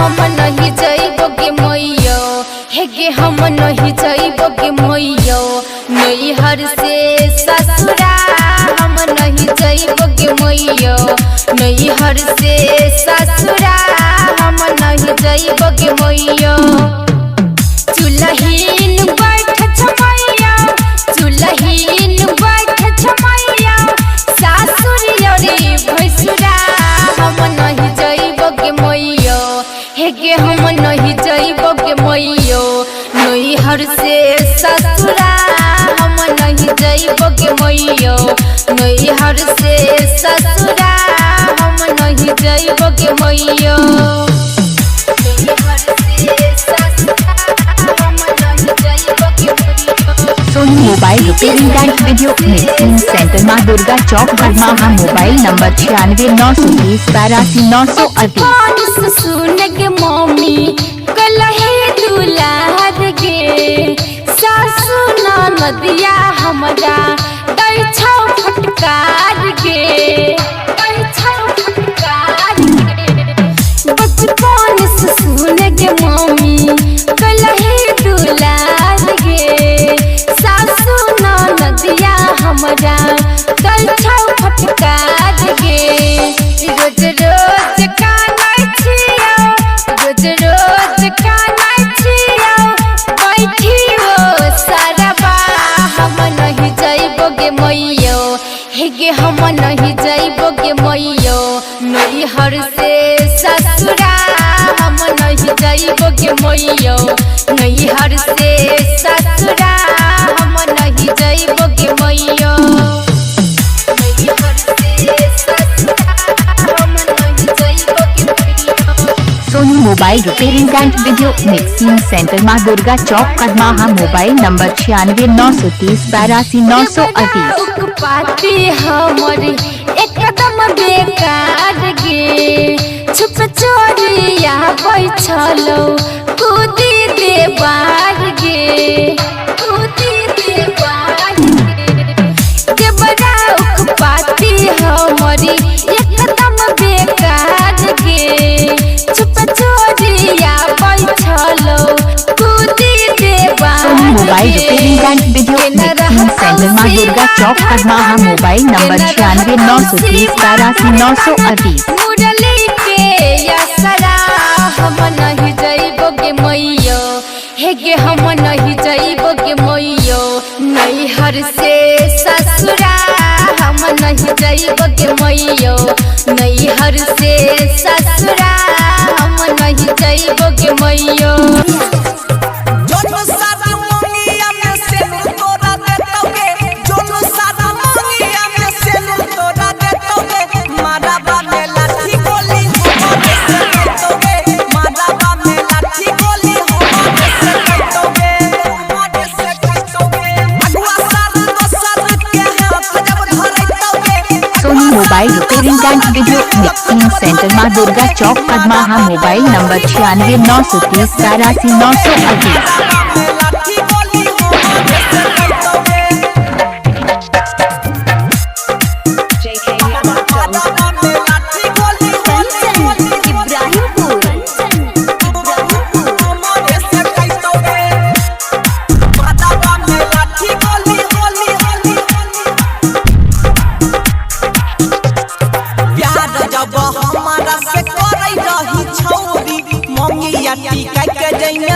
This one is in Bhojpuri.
हम नहीं जाइबो गे मैयो, हे गे हम नहीं जाइबो गे मैयो, नैहर से ससुरा हम नहीं जाइबो गे मैयो, नैहर से ससुरा हम नहीं जाइबो गे मैयो। चुलहीन बैठ छमैया, चुलहीन बैठ छमैया, सासुरियरी भैसुरा हम नहीं जाइबो गे मैयो, हे गे हम नहीं जाइबो गे मैयो, नैहर से ससुरा हम नहीं जाइबो गे मैयो, नैहर से ससुरा हम नहीं जाइबो गे मैयो, नैहर से ससुरा हम नहीं जाइबो गे मैयो। Soni mobile repairing and video mixing centre माँ दुर्गा चौक बरमाहा। Mobile number 96 82 938। सुन गे मम्मी कलहे दुलार गे, सासु नदिया हमरा दै छौ फटकार गे, दै छौ फटकार गे। बचपन से सुन गे मम्मी कलहे दुलार गे, सासु नदिया हमरा दै छौ फटकार गे। रोज रोज कानै छियौ, रोज रोज कानै छियौ, बैठियो सरबा हम नहीं जाइबो गे मैयो, हे गे हम नहीं जाइबो गे मैयो, नैहर से ससुरा हम नहीं जाइबो गे मैयो, नैहर से ससुरा हम नहीं जाइबो गे मैयो, नैहर से ससुरा हम नहीं जाइबो गे मैयो। Soni mobile repairing and video mixing centre माँ दुर्गा चौक बरमाहा। Mobile number 96 930 82 938। पाती हमर एकदम बेकार गे, छुप चोरिया बैठलो कूदी देवार गे, कूदी देवार गे, बड़ा पाती हमरी एकदम बेकार गे, छुप चोरिया बैठलो कूदी देवार। Soni mobile repairing and video mixing centre माँ दुर्गा चौक बरमाहा। Mobile number 96 930 82 938। मुरली के यसरा हम नहीं जाइबो गे मैयो, हे गे हम नहीं जाइबो गे मैयो, नैहर से ससुरा हम नहीं जाइबो गे मैयो, नैहर से ससुरा हम नहीं जाइबो गे मैयो। Mobile repairing and video mixing centre माँ दुर्गा चौक बरमाहा। Mobile number 96 930 82 938। हमारा से करई रही छौरी, मम्मी या टिका के जइने